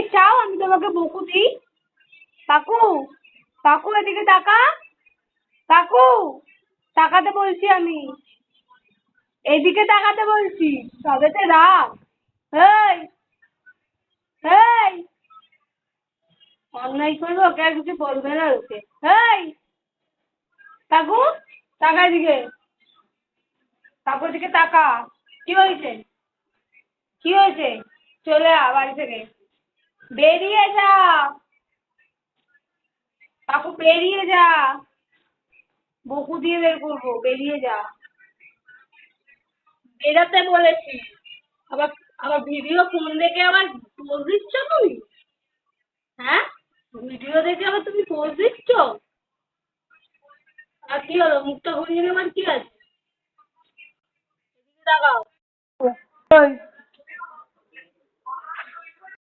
কি চাও আমি তোমাকে বকু দিই? কাকু, কাকু এদিকে তাকা। কাকু, তাকাতে বলছি আমি। এদিকে তাকাতে বলছি। তবেতে রাগ। এই, এই, অন্যায় করবো ওকে আর কিছু বলবে না ওকে। এই, কাকু, তাকা এদিকে। কাকু এদিকে তাকা। কি হয়েছে? কি হয়েছে? চলে আ বাড়ি থেকে। বেরিয়ে যা। কাকু বেরিয়ে যা। বকু দিয়ে বের করবো, বেরিয়ে যা। বেরোতে বলেছি। আবার আবার ভিডিও ফোন দেখে আবার পোজ দিচ্ছ তুমি? হ্যাঁ, ভিডিও দেখে আবার তুমি পোজ দিচ্ছ? আর কি হলো, মুখটা ঘুরিয়ে নেবার কি আছে?